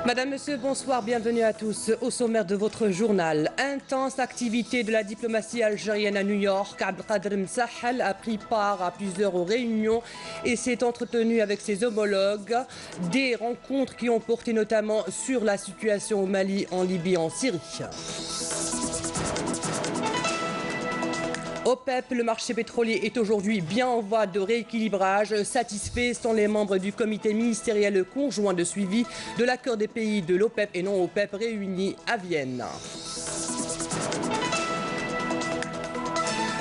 Madame, Monsieur, bonsoir, bienvenue à tous. Au sommaire de votre journal, intense activité de la diplomatie algérienne à New York. Abdelkader Msahel a pris part à plusieurs réunions et s'est entretenu avec ses homologues. Des rencontres qui ont porté notamment sur la situation au Mali, en Libye, en Syrie. Au PEP, le marché pétrolier est aujourd'hui bien en voie de rééquilibrage. Satisfaits sont les membres du comité ministériel conjoint de suivi de l'accord des pays de l'OPEP et non OPEP réunis à Vienne.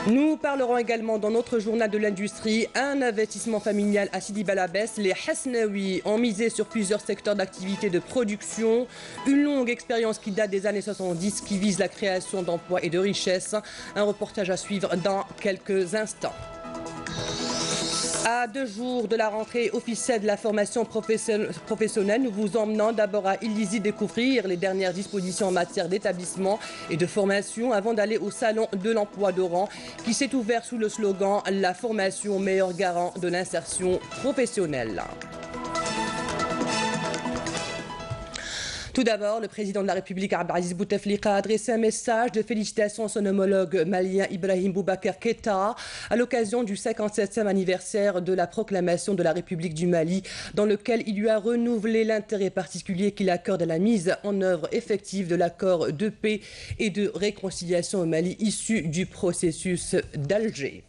Nous parlerons également dans notre journal de l'industrie un investissement familial à Sidi Bel Abbès. Les Hasnaoui ont misé sur plusieurs secteurs d'activité de production. Une longue expérience qui date des années 70 qui vise la création d'emplois et de richesses. Un reportage à suivre dans quelques instants. À 2 jours de la rentrée officielle de la formation professionnelle, nous vous emmenons d'abord à Illizi découvrir les dernières dispositions en matière d'établissement et de formation avant d'aller au salon de l'emploi d'Oran qui s'est ouvert sous le slogan « La formation meilleur garant de l'insertion professionnelle ». Tout d'abord, le président de la République, Abdelaziz Bouteflika, a adressé un message de félicitations à son homologue malien Ibrahim Boubacar Keïta à l'occasion du 57e anniversaire de la proclamation de la République du Mali, dans lequel il lui a renouvelé l'intérêt particulier qu'il accorde à la mise en œuvre effective de l'accord de paix et de réconciliation au Mali issu du processus d'Alger.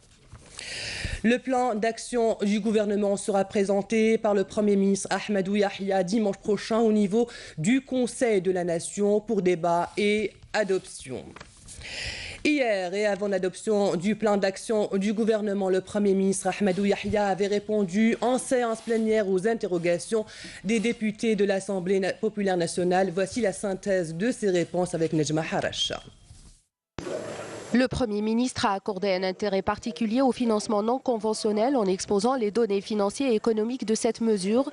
Le plan d'action du gouvernement sera présenté par le Premier ministre Ahmadou Yahya dimanche prochain au niveau du Conseil de la Nation pour débat et adoption. Hier et avant l'adoption du plan d'action du gouvernement, le Premier ministre Ahmadou Yahya avait répondu en séance plénière aux interrogations des députés de l'Assemblée populaire nationale. Voici la synthèse de ses réponses avec Nejma Haracha. Le Premier ministre a accordé un intérêt particulier au financement non conventionnel en exposant les données financières et économiques de cette mesure.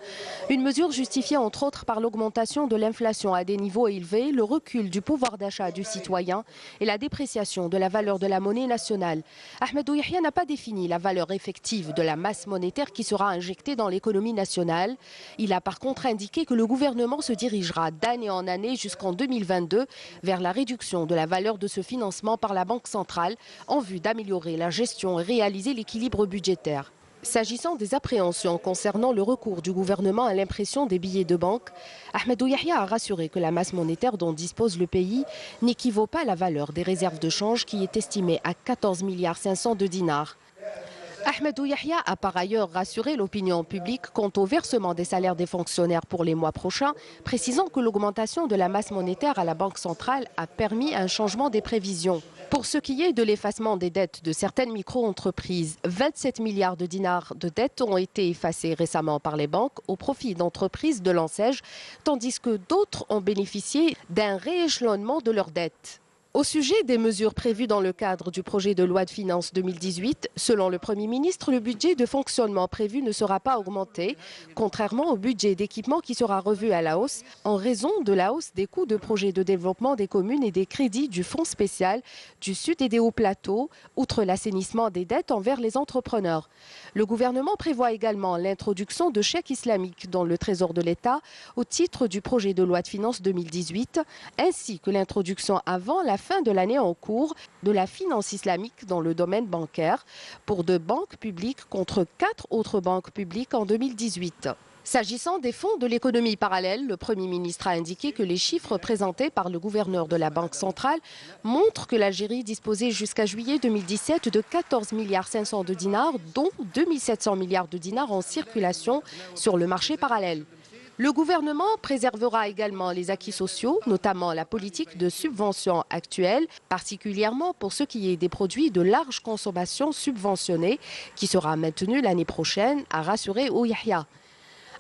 Une mesure justifiée entre autres par l'augmentation de l'inflation à des niveaux élevés, le recul du pouvoir d'achat du citoyen et la dépréciation de la valeur de la monnaie nationale. Ahmadou Yahya n'a pas défini la valeur effective de la masse monétaire qui sera injectée dans l'économie nationale. Il a par contre indiqué que le gouvernement se dirigera d'année en année jusqu'en 2022 vers la réduction de la valeur de ce financement par la Banque centrale en vue d'améliorer la gestion et réaliser l'équilibre budgétaire. S'agissant des appréhensions concernant le recours du gouvernement à l'impression des billets de banque, Ahmadou Yahya a rassuré que la masse monétaire dont dispose le pays n'équivaut pas à la valeur des réserves de change qui est estimée à 14,5 milliards de dinars. Ahmadou Yahya a par ailleurs rassuré l'opinion publique quant au versement des salaires des fonctionnaires pour les mois prochains, précisant que l'augmentation de la masse monétaire à la Banque centrale a permis un changement des prévisions. Pour ce qui est de l'effacement des dettes de certaines micro-entreprises, 27 milliards de dinars de dettes ont été effacés récemment par les banques au profit d'entreprises de l'enseigne, tandis que d'autres ont bénéficié d'un rééchelonnement de leurs dettes. Au sujet des mesures prévues dans le cadre du projet de loi de finances 2018, selon le Premier ministre, le budget de fonctionnement prévu ne sera pas augmenté, contrairement au budget d'équipement qui sera revu à la hausse en raison de la hausse des coûts de projets de développement des communes et des crédits du Fonds spécial du Sud et des Hauts-Plateaux, outre l'assainissement des dettes envers les entrepreneurs. Le gouvernement prévoit également l'introduction de chèques islamiques dans le Trésor de l'État au titre du projet de loi de finances 2018, ainsi que l'introduction avant la fin de l'année en cours de la finance islamique dans le domaine bancaire pour 2 banques publiques contre 4 autres banques publiques en 2018. S'agissant des fonds de l'économie parallèle, le Premier ministre a indiqué que les chiffres présentés par le gouverneur de la Banque centrale montrent que l'Algérie disposait jusqu'à juillet 2017 de 14,5 milliards de dinars, dont 2 700 milliards de dinars en circulation sur le marché parallèle. Le gouvernement préservera également les acquis sociaux, notamment la politique de subvention actuelle, particulièrement pour ce qui est des produits de large consommation subventionnés, qui sera maintenue l'année prochaine, a rassuré Yahya.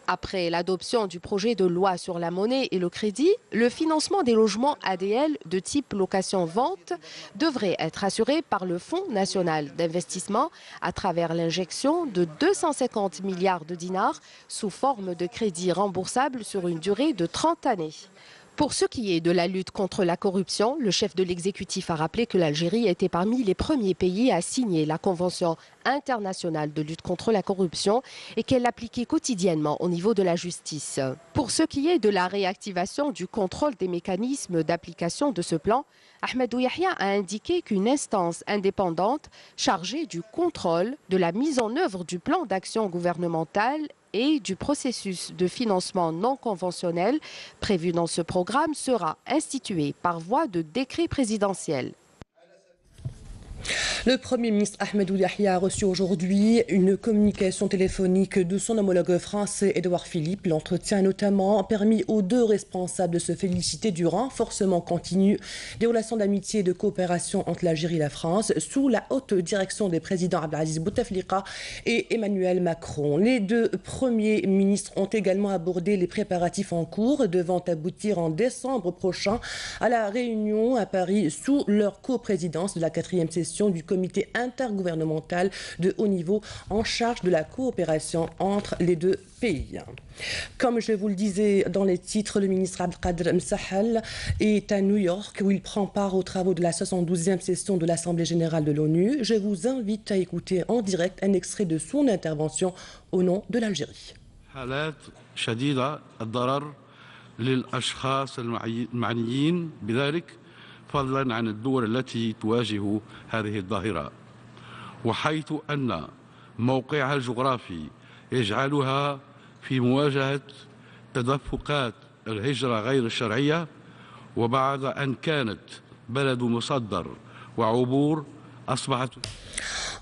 Après l'adoption du projet de loi sur la monnaie et le crédit, le financement des logements ADL de type location-vente devrait être assuré par le Fonds national d'investissement à travers l'injection de 250 milliards de dinars sous forme de crédits remboursables sur une durée de 30 années. Pour ce qui est de la lutte contre la corruption, le chef de l'exécutif a rappelé que l'Algérie était parmi les premiers pays à signer la Convention internationale de lutte contre la corruption et qu'elle l'appliquait quotidiennement au niveau de la justice. Pour ce qui est de la réactivation du contrôle des mécanismes d'application de ce plan, Ahmed Yahia a indiqué qu'une instance indépendante chargée du contrôle de la mise en œuvre du plan d'action gouvernemental et du processus de financement non conventionnel prévu dans ce programme sera instituée par voie de décret présidentiel. Le Premier ministre Ahmed Yahia a reçu aujourd'hui une communication téléphonique de son homologue français Édouard Philippe. L'entretien a notamment permis aux deux responsables de se féliciter du renforcement continu des relations d'amitié et de coopération entre l'Algérie et la France sous la haute direction des présidents Abdelaziz Bouteflika et Emmanuel Macron. Les deux premiers ministres ont également abordé les préparatifs en cours devant aboutir en décembre prochain à la réunion à Paris sous leur coprésidence de la 4e session du comité intergouvernemental de haut niveau en charge de la coopération entre les deux pays. Comme je vous le disais dans les titres, le ministre Abdelkader Msahal est à New York où il prend part aux travaux de la 72e session de l'Assemblée générale de l'ONU. Je vous invite à écouter en direct un extrait de son intervention au nom de l'Algérie. فضلا عن الدول التي تواجه هذه الظاهرة وحيث أن موقعها الجغرافي يجعلها في مواجهة تدفقات الهجرة غير الشرعية وبعد أن كانت بلد مصدر وعبور أصبحت.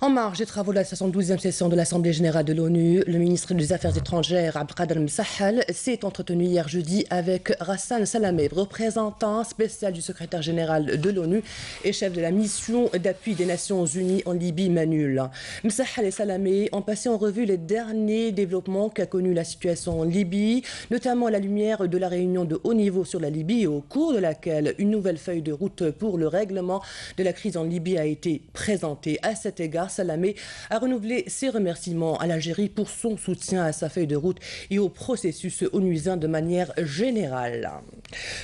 En marge des travaux de la 72e session de l'Assemblée générale de l'ONU, le ministre des Affaires étrangères, Abdelkader Msahal, s'est entretenu hier jeudi avec Ghassan Salamé, représentant spécial du secrétaire général de l'ONU et chef de la mission d'appui des Nations Unies en Libye, MANUL. Msahal et Salamé ont passé en revue les derniers développements qu'a connus la situation en Libye, notamment à la lumière de la réunion de haut niveau sur la Libye, au cours de laquelle une nouvelle feuille de route pour le règlement de la crise en Libye a été présentée. À cet égard, Salamé a renouvelé ses remerciements à l'Algérie pour son soutien à sa feuille de route et au processus onusien de manière générale.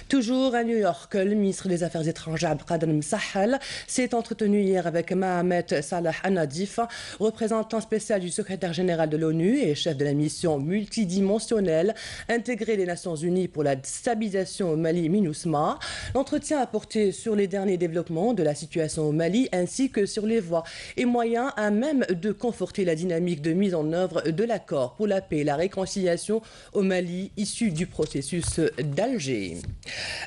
Toujours à New York, le ministre des Affaires étrangères Abdelkader Msahal s'est entretenu hier avec Mohamed Salah Al-Nadif, représentant spécial du secrétaire général de l'ONU et chef de la mission multidimensionnelle intégrée des Nations Unies pour la stabilisation au Mali, MINUSMA. L'entretien a porté sur les derniers développements de la situation au Mali ainsi que sur les voies et moyens à même de conforter la dynamique de mise en œuvre de l'accord pour la paix et la réconciliation au Mali issu du processus d'Alger.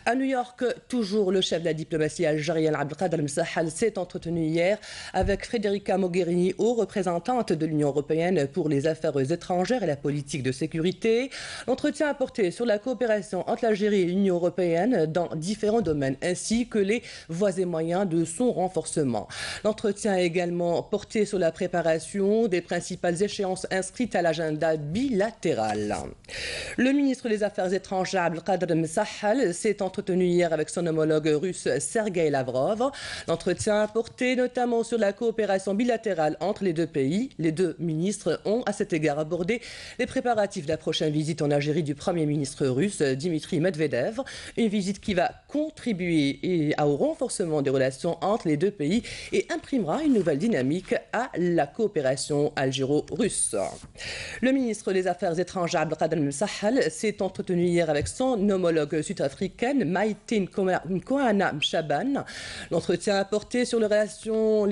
À New York, toujours le chef de la diplomatie algérienne Abdelkader Msahal s'est entretenu hier avec Federica Mogherini, haute représentante de l'Union européenne pour les affaires étrangères et la politique de sécurité. L'entretien a porté sur la coopération entre l'Algérie et l'Union européenne dans différents domaines ainsi que les voies et moyens de son renforcement. L'entretien a également porté sur la préparation des principales échéances inscrites à l'agenda bilatéral. Le ministre des Affaires étrangères Abdelkader Msahal s'est entretenu hier avec son homologue russe Sergueï Lavrov. L'entretien a porté notamment sur la coopération bilatérale entre les deux pays. Les deux ministres ont à cet égard abordé les préparatifs de la prochaine visite en Algérie du Premier ministre russe Dimitri Medvedev, une visite qui va contribuer au renforcement des relations entre les deux pays et imprimera une nouvelle dynamique à la coopération algéro-russe. Le ministre des Affaires étrangères Abdelkader Msahal s'est entretenu hier avec son homologue sud-africaine Maïtine Koana Mchaban. L'entretien a porté sur les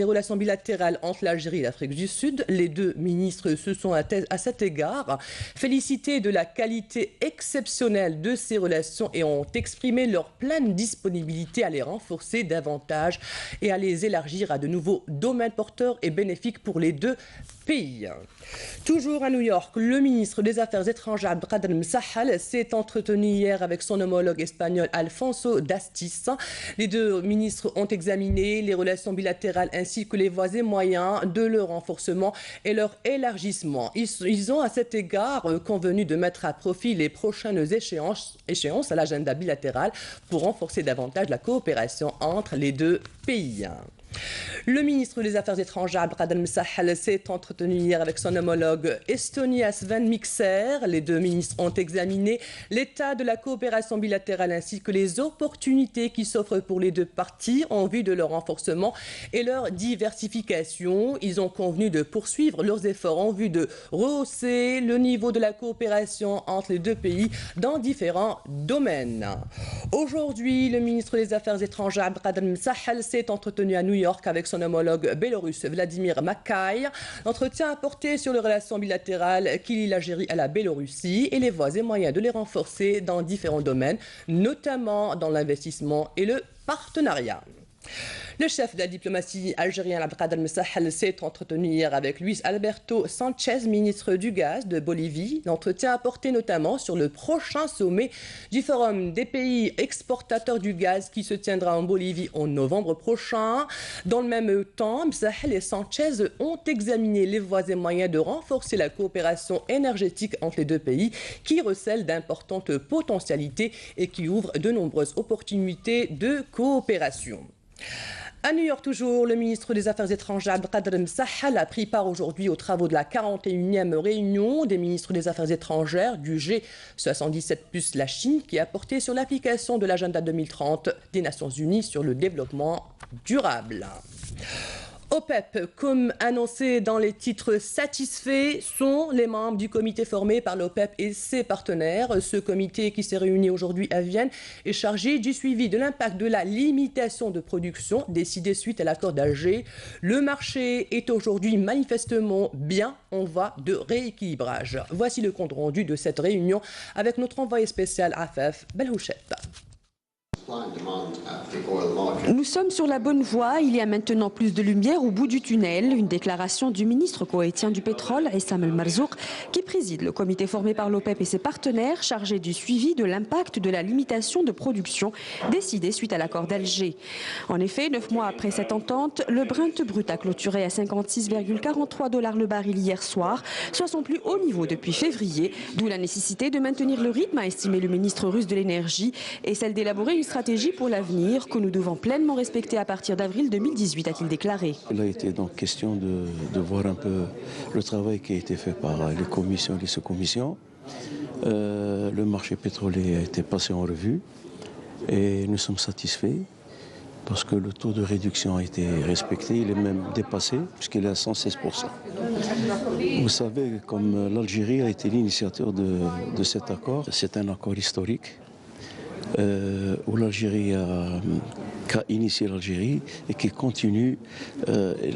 relations bilatérales entre l'Algérie et l'Afrique du Sud. Les deux ministres se sont à cet égard félicités de la qualité exceptionnelle de ces relations et ont exprimé leur pleine disponibilité à les renforcer davantage et à les élargir à de nouveaux domaines porteurs et bénéfiques pour les deux pays. Toujours à New York, le ministre des Affaires étrangères Abdelkader Msahal s'est entretenu hier avec son homologue espagnol Alfonso Dastis. Les deux ministres ont examiné les relations bilatérales ainsi que les voies et moyens de leur renforcement et leur élargissement. Ils ont à cet égard convenu de mettre à profit les prochaines échéances à l'agenda bilatéral pour renforcer davantage la coopération entre les deux pays. Le ministre des Affaires étrangères, Abdelkader Msahal, s'est entretenu hier avec son homologue estonien Sven Mikser. Les deux ministres ont examiné l'état de la coopération bilatérale ainsi que les opportunités qui s'offrent pour les deux parties en vue de leur renforcement et leur diversification. Ils ont convenu de poursuivre leurs efforts en vue de rehausser le niveau de la coopération entre les deux pays dans différents domaines. Aujourd'hui, le ministre des Affaires étrangères, Abdelkader Msahal, s'est entretenu à New York avec son homologue bélorusse Vladimir Makay. L'entretien a porté sur les relations bilatérales qui lient l'Algérie à la Biélorussie et les voies et moyens de les renforcer dans différents domaines, notamment dans l'investissement et le partenariat. Le chef de la diplomatie algérienne Abdelkader Msahal s'est entretenu hier avec Luis Alberto Sanchez, ministre du Gaz de Bolivie. L'entretien a porté notamment sur le prochain sommet du Forum des pays exportateurs du gaz qui se tiendra en Bolivie en novembre prochain. Dans le même temps, Msahal et Sanchez ont examiné les voies et moyens de renforcer la coopération énergétique entre les deux pays qui recèlent d'importantes potentialités et qui ouvrent de nombreuses opportunités de coopération. À New York toujours, le ministre des Affaires étrangères Abdelkader Msahal a pris part aujourd'hui aux travaux de la 41e réunion des ministres des Affaires étrangères du G77 plus la Chine qui a porté sur l'application de l'agenda 2030 des Nations Unies sur le développement durable. OPEP, comme annoncé dans les titres satisfaits, sont les membres du comité formé par l'OPEP et ses partenaires. Ce comité qui s'est réuni aujourd'hui à Vienne est chargé du suivi de l'impact de la limitation de production décidée suite à l'accord d'Alger. Le marché est aujourd'hui manifestement bien en voie de rééquilibrage. Voici le compte rendu de cette réunion avec notre envoyé spécial Afaf Belhouchet. Nous sommes sur la bonne voie. Il y a maintenant plus de lumière au bout du tunnel. Une déclaration du ministre koweïtien du pétrole, Essam El Marzouk, qui préside le comité formé par l'OPEP et ses partenaires chargé du suivi de l'impact de la limitation de production décidée suite à l'accord d'Alger. En effet, 9 mois après cette entente, le Brent brut a clôturé à 56,43 $ le baril hier soir, soit son plus haut niveau depuis février, d'où la nécessité de maintenir le rythme, a estimé le ministre russe de l'énergie, et celle d'élaborer une stratégie pour l'avenir que nous devons pleinement respecter à partir d'avril 2018, a-t-il déclaré. Il a été donc question de voir un peu le travail qui a été fait par les commissions et les sous-commissions. Le marché pétrolier a été passé en revue et nous sommes satisfaits parce que le taux de réduction a été respecté, il est même dépassé puisqu'il est à 116%. Vous savez, comme l'Algérie a été l'initiateur de cet accord, c'est un accord historique. Où l'Algérie a initié l'Algérie et qui continue,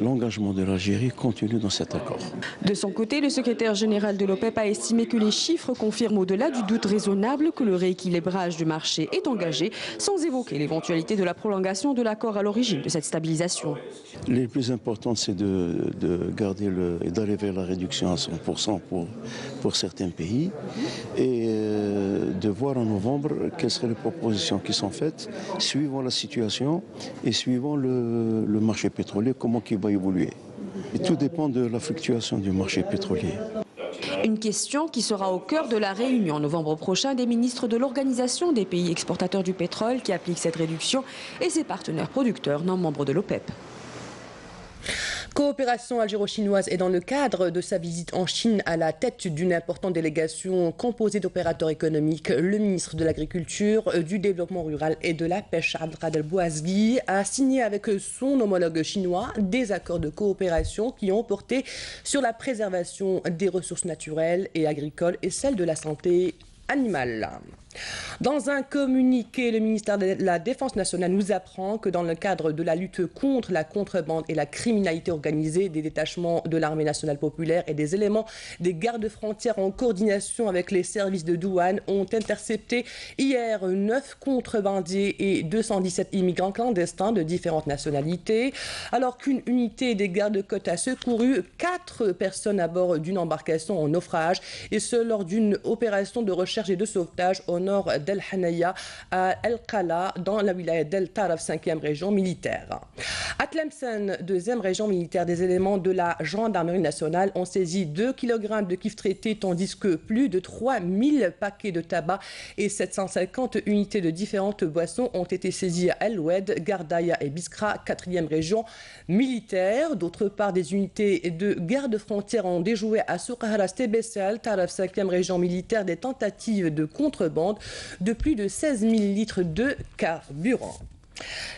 l'engagement de l'Algérie continue dans cet accord. De son côté, le secrétaire général de l'OPEP a estimé que les chiffres confirment au-delà du doute raisonnable que le rééquilibrage du marché est engagé, sans évoquer l'éventualité de la prolongation de l'accord à l'origine de cette stabilisation. Le plus important, c'est de garder et d'aller vers la réduction à 100% pour certains pays et de voir en novembre quelles seraient les propositions qui sont faites, suivant la situation et suivant le marché pétrolier, comment il va évoluer. Et tout dépend de la fluctuation du marché pétrolier. Une question qui sera au cœur de la réunion en novembre prochain des ministres de l'Organisation des pays exportateurs du pétrole qui applique cette réduction et ses partenaires producteurs non membres de l'OPEP. Coopération algéro-chinoise est dans le cadre de sa visite en Chine à la tête d'une importante délégation composée d'opérateurs économiques. Le ministre de l'Agriculture, du Développement rural et de la Pêche, Abdelkader Bouazgui, a signé avec son homologue chinois des accords de coopération qui ont porté sur la préservation des ressources naturelles et agricoles et celle de la santé animale. Dans un communiqué, le ministère de la Défense nationale nous apprend que dans le cadre de la lutte contre la contrebande et la criminalité organisée, des détachements de l'armée nationale populaire et des éléments des gardes-frontières en coordination avec les services de douane ont intercepté hier 9 contrebandiers et 217 immigrants clandestins de différentes nationalités, alors qu'une unité des gardes-côtes a secouru 4 personnes à bord d'une embarcation en naufrage, et ce lors d'une opération de recherche et de sauvetage au nord d'El Hanaya à El Qala dans la wilaya d'El Taraf, 5e région militaire. À Tlemcen, 2e région militaire, des éléments de la gendarmerie nationale ont saisi 2 kg de kiff traité tandis que plus de 3000 paquets de tabac et 750 unités de différentes boissons ont été saisies à El Oued, Gardaya et Biskra, 4e région militaire. D'autre part, des unités de garde-frontières ont déjoué à Soukhara Stebessal, Taraf, 5e région militaire, des tentatives de contrebande de plus de 16 000 litres de carburant.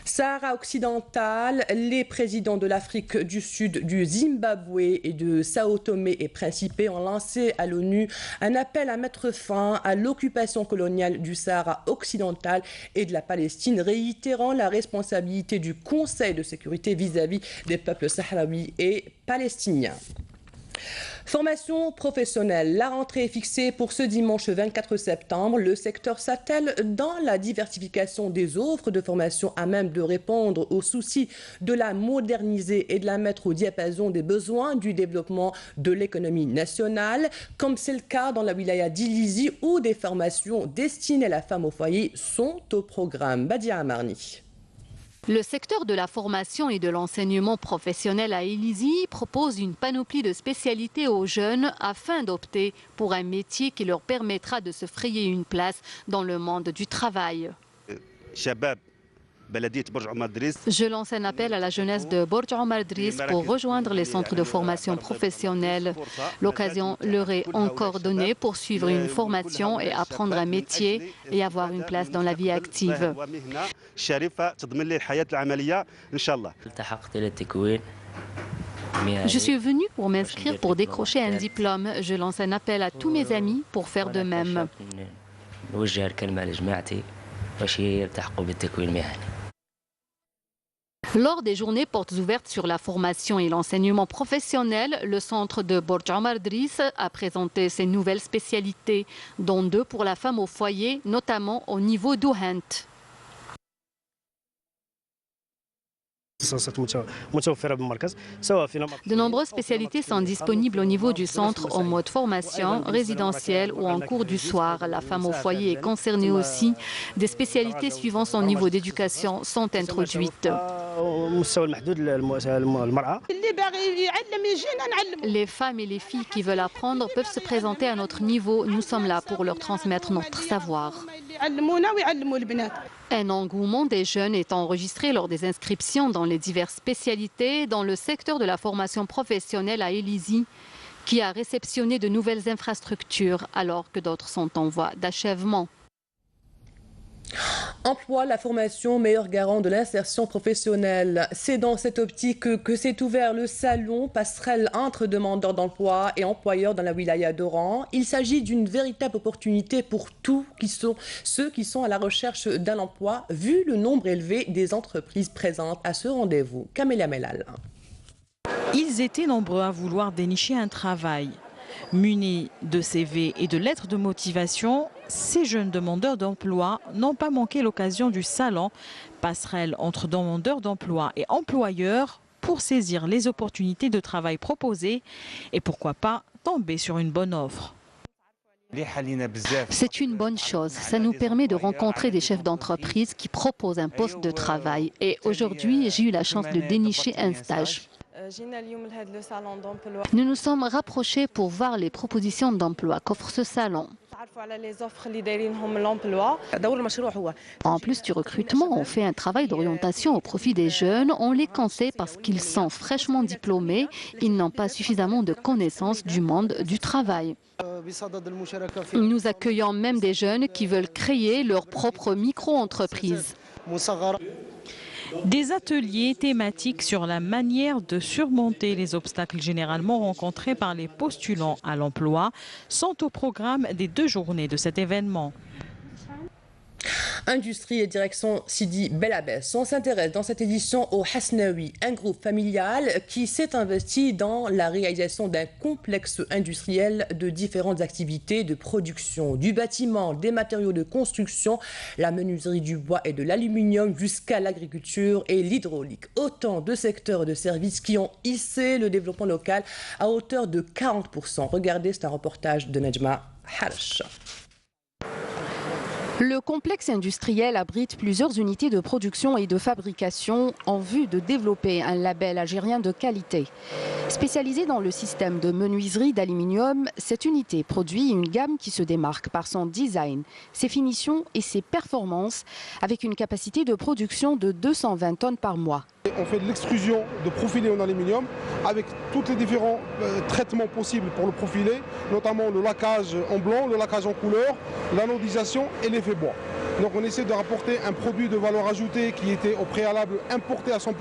Sahara occidental, les présidents de l'Afrique du Sud, du Zimbabwe et de Sao Tomé et Principe ont lancé à l'ONU un appel à mettre fin à l'occupation coloniale du Sahara occidental et de la Palestine, réitérant la responsabilité du Conseil de sécurité vis-à-vis des peuples sahraouis et palestiniens. Formation professionnelle. La rentrée est fixée pour ce dimanche 24 septembre. Le secteur s'attelle dans la diversification des offres de formation à même de répondre aux soucis de la moderniser et de la mettre au diapason des besoins du développement de l'économie nationale, comme c'est le cas dans la wilaya d'Ilizi où des formations destinées à la femme au foyer sont au programme. Badia Amarni. Le secteur de la formation et de l'enseignement professionnel à Ilizi propose une panoplie de spécialités aux jeunes afin d'opter pour un métier qui leur permettra de se frayer une place dans le monde du travail. Je lance un appel à la jeunesse de Borj Omar Driss pour rejoindre les centres de formation professionnelle. L'occasion leur est encore donnée pour suivre une formation et apprendre un métier et avoir une place dans la vie active. Je suis venue pour m'inscrire pour décrocher un diplôme. Je lance un appel à tous mes amis pour faire de même. Lors des journées portes ouvertes sur la formation et l'enseignement professionnel, le centre de Borj Omar Driss a présenté ses nouvelles spécialités, dont 2 pour la femme au foyer, notamment au niveau d'Ouhent. De nombreuses spécialités sont disponibles au niveau du centre en mode formation, résidentielle ou en cours du soir. La femme au foyer est concernée aussi. Des spécialités suivant son niveau d'éducation sont introduites. Les femmes et les filles qui veulent apprendre peuvent se présenter à notre niveau. Nous sommes là pour leur transmettre notre savoir. Un engouement des jeunes est enregistré lors des inscriptions dans les diverses spécialités dans le secteur de la formation professionnelle à Ilizi, qui a réceptionné de nouvelles infrastructures alors que d'autres sont en voie d'achèvement. Emploi, la formation, meilleur garant de l'insertion professionnelle. C'est dans cette optique que s'est ouvert le salon passerelle entre demandeurs d'emploi et employeurs dans la wilaya d'Oran. Il s'agit d'une véritable opportunité pour ceux qui sont à la recherche d'un emploi, vu le nombre élevé des entreprises présentes à ce rendez-vous. Camélia Melal. Ils étaient nombreux à vouloir dénicher un travail. Munis de CV et de lettres de motivation, ces jeunes demandeurs d'emploi n'ont pas manqué l'occasion du salon, passerelle entre demandeurs d'emploi et employeurs pour saisir les opportunités de travail proposées et pourquoi pas tomber sur une bonne offre. C'est une bonne chose. Ça nous permet de rencontrer des chefs d'entreprise qui proposent un poste de travail. Et aujourd'hui, j'ai eu la chance de dénicher un stage. Nous nous sommes rapprochés pour voir les propositions d'emploi qu'offre ce salon. En plus du recrutement, on fait un travail d'orientation au profit des jeunes. On les conseille parce qu'ils sont fraîchement diplômés. Ils n'ont pas suffisamment de connaissances du monde du travail. Nous accueillons même des jeunes qui veulent créer leur propre micro-entreprise. Des ateliers thématiques sur la manière de surmonter les obstacles généralement rencontrés par les postulants à l'emploi sont au programme des 2 journées de cet événement. Industrie et direction Sidi Belabès. On s'intéresse dans cette édition au Hasnaoui, un groupe familial qui s'est investi dans la réalisation d'un complexe industriel de différentes activités de production, du bâtiment, des matériaux de construction, la menuiserie du bois et de l'aluminium jusqu'à l'agriculture et l'hydraulique. Autant de secteurs de services qui ont hissé le développement local à hauteur de 40%. Regardez, c'est un reportage de Nejma Harch. Le complexe industriel abrite plusieurs unités de production et de fabrication en vue de développer un label algérien de qualité. Spécialisée dans le système de menuiserie d'aluminium, cette unité produit une gamme qui se démarque par son design, ses finitions et ses performances, avec une capacité de production de 220 tonnes par mois. On fait de l'extrusion de profilés en aluminium avec tous les différents traitements possibles pour le profilé, notamment le laquage en blanc, le laquage en couleur, l'anodisation et l'effet bois. Donc on essaie de rapporter un produit de valeur ajoutée qui était au préalable importé à 100%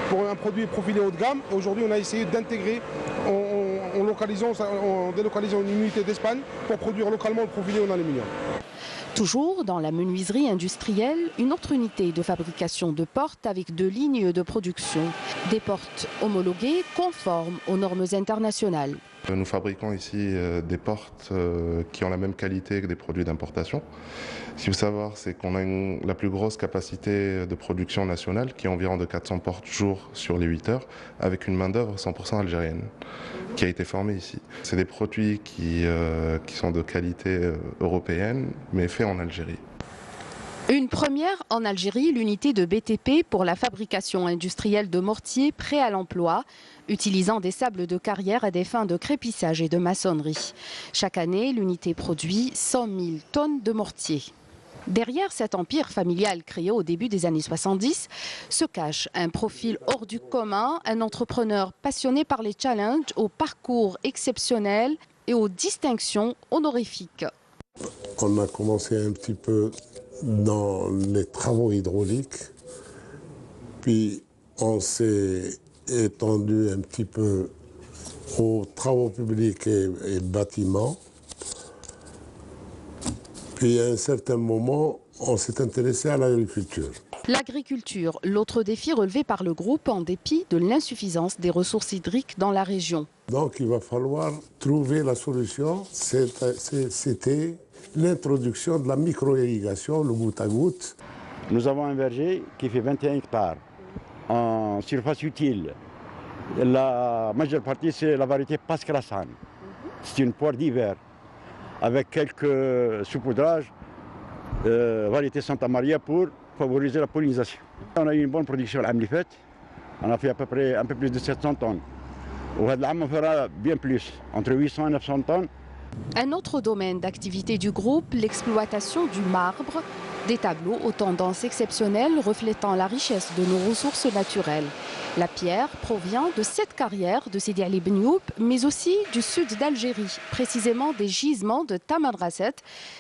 pour un produit profilé haut de gamme. Aujourd'hui on a essayé d'intégrer en délocalisant une unité d'Espagne pour produire localement le profilé en aluminium. Toujours dans la menuiserie industrielle, une autre unité de fabrication de portes avec 2 lignes de production. Des portes homologuées conformes aux normes internationales. Nous fabriquons ici des portes qui ont la même qualité que des produits d'importation. Ce qu'il faut savoir, c'est qu'on a la plus grosse capacité de production nationale, qui est environ de 400 portes jour sur les 8 heures, avec une main-d'œuvre 100% algérienne, qui a été formée ici. C'est des produits qui sont de qualité européenne, mais faits en Algérie. Une première en Algérie, l'unité de BTP pour la fabrication industrielle de mortiers prêts à l'emploi, utilisant des sables de carrière à des fins de crépissage et de maçonnerie. Chaque année, l'unité produit 100 000 tonnes de mortiers. Derrière cet empire familial créé au début des années 70 se cache un profil hors du commun, un entrepreneur passionné par les challenges, au parcours exceptionnel et aux distinctions honorifiques. On a commencé un petit peu dans les travaux hydrauliques, puis on s'est étendu un petit peu aux travaux publics et bâtiments. Puis à un certain moment, on s'est intéressé à l'agriculture. L'agriculture, l'autre défi relevé par le groupe en dépit de l'insuffisance des ressources hydriques dans la région. Donc il va falloir trouver la solution. C'était l'introduction de la micro-irrigation, le goutte à goutte. Nous avons un verger qui fait 21 hectares en surface utile. La majeure partie, c'est la variété Pascal Hassan. C'est une poire d'hiver avec quelques saupoudrages, variété Santa Maria pour favoriser la pollinisation. On a eu une bonne production l'année faite. On a fait à peu près un peu plus de 700 tonnes. On fera bien plus, entre 800 et 900 tonnes. Un autre domaine d'activité du groupe, l'exploitation du marbre, des tableaux aux tendances exceptionnelles reflétant la richesse de nos ressources naturelles. La pierre provient de 7 carrières de Sidi Ali Benyoub, mais aussi du sud d'Algérie, précisément des gisements de Tamanrasset,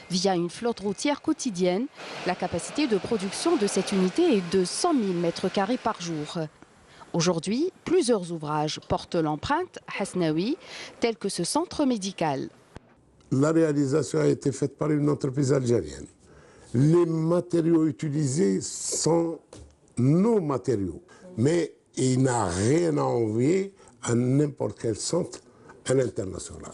via une flotte routière quotidienne. La capacité de production de cette unité est de 100 000 mètres carrés par jour. Aujourd'hui, plusieurs ouvrages portent l'empreinte Hasnaoui, tels que ce centre médical. La réalisation a été faite par une entreprise algérienne. Les matériaux utilisés sont nos matériaux, mais il n'a rien à envier à n'importe quel centre à l'international.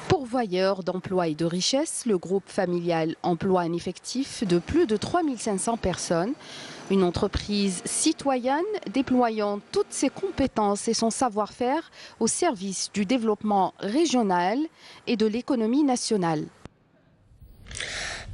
Pourvoyeur d'emploi et de richesse, le groupe familial emploie un effectif de plus de 3500 personnes. Une entreprise citoyenne déployant toutes ses compétences et son savoir-faire au service du développement régional et de l'économie nationale.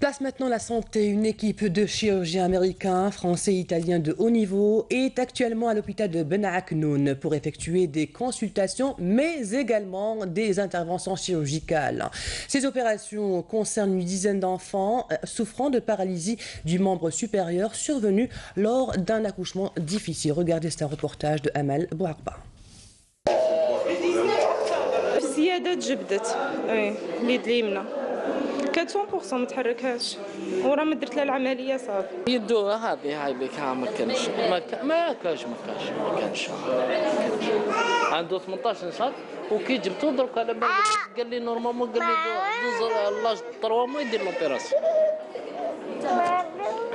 Place maintenant la santé. Une équipe de chirurgiens américains, français et italiens de haut niveau est actuellement à l'hôpital de Ben Aknoun pour effectuer des consultations, mais également des interventions chirurgicales. Ces opérations concernent une dizaine d'enfants souffrant de paralysie du membre supérieur survenue lors d'un accouchement difficile. Regardez, c'est un reportage de Amal Bouarba. كانت 100% ما تحركهاش ورا ما درت لها العمليه صافي يدوها هاي اللي ما كانش ما كانش عنده 18 سنه وكي جبتو درك على بالك قال لي نورمالمون قال لي دوز لاج 3 موا يدير لوبيراسيون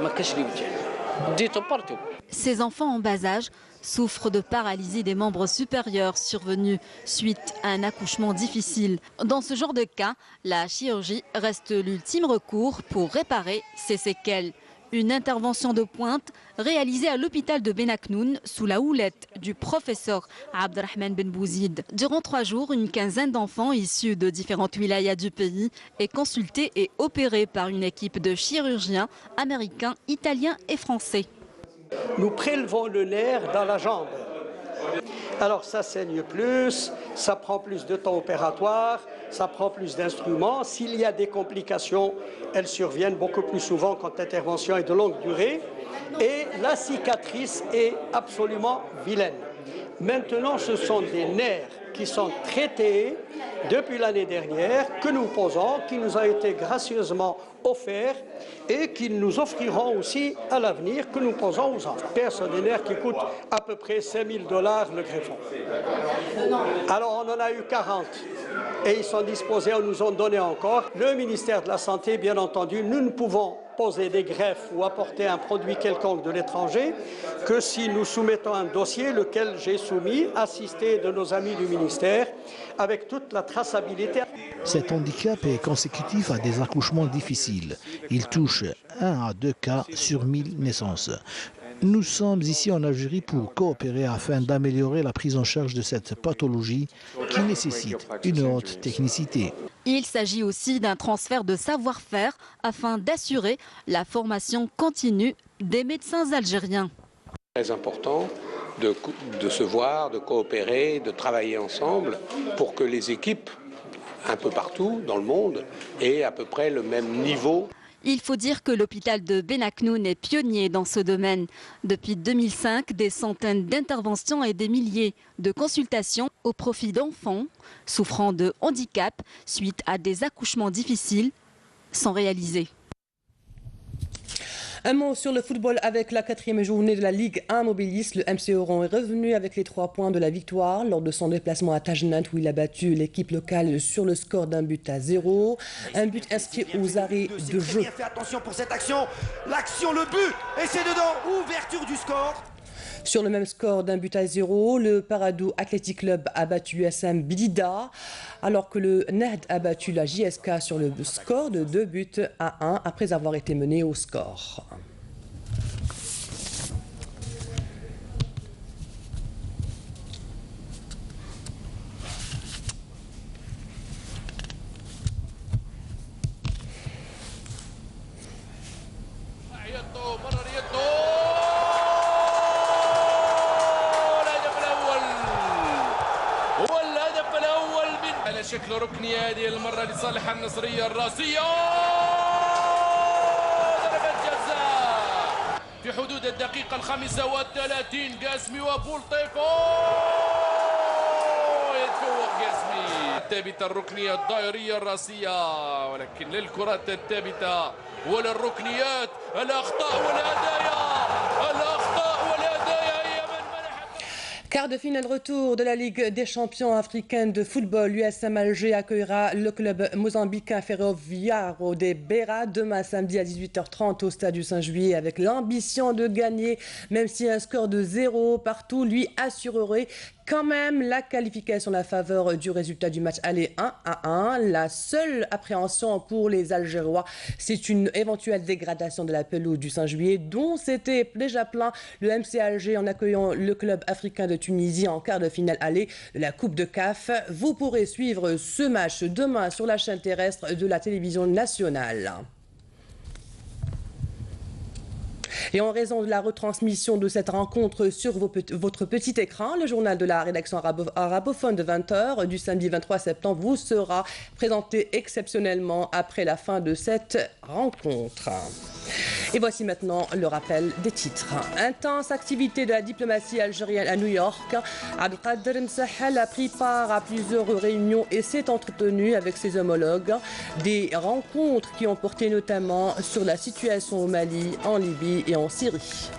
ما كاش لي وجه ديتو بارتو. Ces enfants en bas âge souffrent de paralysie des membres supérieurs survenue suite à un accouchement difficile. Dans ce genre de cas, la chirurgie reste l'ultime recours pour réparer ces séquelles. Une intervention de pointe réalisée à l'hôpital de Benaknoun sous la houlette du professeur Abdelrahman Ben Bouzid. Durant 3 jours, une quinzaine d'enfants issus de différentes wilayas du pays est consultée et opérée par une équipe de chirurgiens américains, italiens et français. Nous prélevons le nerf dans la jambe. Alors ça saigne plus, ça prend plus de temps opératoire, ça prend plus d'instruments. S'il y a des complications, elles surviennent beaucoup plus souvent quand l'intervention est de longue durée. Et la cicatrice est absolument vilaine. Maintenant, ce sont des nerfs qui sont traités depuis l'année dernière, que nous posons, qui nous a été gracieusement offert et qui nous offriront aussi à l'avenir, que nous posons aux enfants. Ce sont des nerfs qui coûtent à peu près 5 000 $ le greffon. Alors on en a eu 40 et ils sont disposés, on nous en donné encore. Le ministère de la Santé, bien entendu, nous ne pouvons poser des greffes ou apporter un produit quelconque de l'étranger que si nous soumettons un dossier, lequel j'ai soumis, assisté de nos amis du ministère, avec toute la traçabilité. Cet handicap est consécutif à des accouchements difficiles. Il touche 1 à 2 cas sur 1000 naissances. Nous sommes ici en Algérie pour coopérer afin d'améliorer la prise en charge de cette pathologie qui nécessite une haute technicité. Il s'agit aussi d'un transfert de savoir-faire afin d'assurer la formation continue des médecins algériens. C'est très important de se voir, de coopérer, de travailler ensemble pour que les équipes, un peu partout dans le monde, aient à peu près le même niveau. Il faut dire que l'hôpital de Benaknoun est pionnier dans ce domaine. Depuis 2005, des centaines d'interventions et des milliers de consultations au profit d'enfants souffrant de handicap suite à des accouchements difficiles sont réalisés. Un mot sur le football avec la 4e journée de la Ligue 1 Mobilis. Le MC Oran est revenu avec les 3 points de la victoire lors de son déplacement à Tajnant où il a battu l'équipe locale sur le score d'1-0. Un but inscrit aux arrêts de jeu. Fait attention pour cette action. L'action, le but, et c'est dedans. Ouverture du score. Sur le même score d'1-0, le Paradou Athletic Club a battu l'USM Bidida, alors que le NERD a battu la JSK sur le score de 2-1 après avoir été mené au score. شكل ركنية هذه المرة لصالح النصرية الراسية ضربة جزاء في حدود الدقيقة 35 قاسمي وبولطيكو يتفوق قاسمي الثابتة الركنية الدائرية الراسية ولكن للكرات الثابتة وللركنيات الأخطاء والهدايا Quart de finale retour de la Ligue des champions africaine de football. L'USM Alger accueillera le club mozambicain Ferroviário de Beira demain samedi à 18h30 au stade du 5 juillet avec l'ambition de gagner, même si un score de 0 partout lui assurerait quand même la qualification à la faveur du résultat du match aller 1-1. La seule appréhension pour les Algérois, c'est une éventuelle dégradation de la pelouse du 5 juillet dont c'était déjà plein le MC Alger en accueillant le club africain de Tunisie en quart de finale aller de la Coupe de CAF. Vous pourrez suivre ce match demain sur la chaîne terrestre de la télévision nationale. Et en raison de la retransmission de cette rencontre sur votre petit écran, le journal de la rédaction arabophone de 20h du samedi 23 septembre vous sera présenté exceptionnellement après la fin de cette rencontre. Et voici maintenant le rappel des titres. Intense activité de la diplomatie algérienne à New York. Abdelkader Msahel a pris part à plusieurs réunions et s'est entretenu avec ses homologues. Des rencontres qui ont porté notamment sur la situation au Mali, en Libye et en Syrie.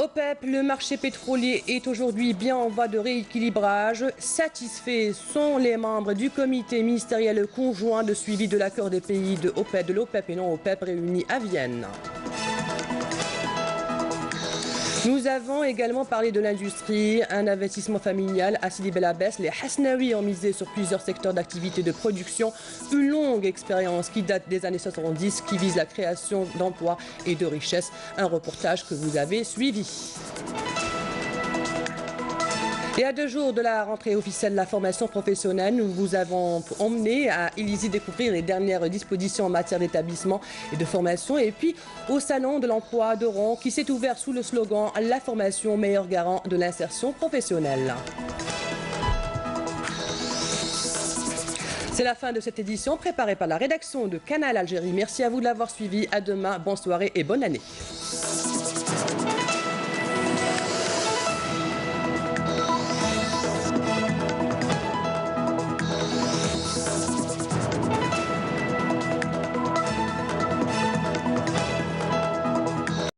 OPEP, le marché pétrolier est aujourd'hui bien en voie de rééquilibrage. Satisfaits sont les membres du comité ministériel conjoint de suivi de l'accord des pays de l'OPEP et non OPEP réunis à Vienne. Nous avons également parlé de l'industrie, un investissement familial à Sidi Bel Abbès. Les Hasnaoui ont misé sur plusieurs secteurs d'activité de production. Une longue expérience qui date des années 70, qui vise la création d'emplois et de richesses. Un reportage que vous avez suivi. Et à 2 jours de la rentrée officielle de la formation professionnelle, nous vous avons emmené à Illizi découvrir les dernières dispositions en matière d'établissement et de formation. Et puis au salon de l'emploi d'Oran qui s'est ouvert sous le slogan « La formation, meilleur garant de l'insertion professionnelle ». C'est la fin de cette édition préparée par la rédaction de Canal Algérie. Merci à vous de l'avoir suivi. À demain, bonne soirée et bonne année.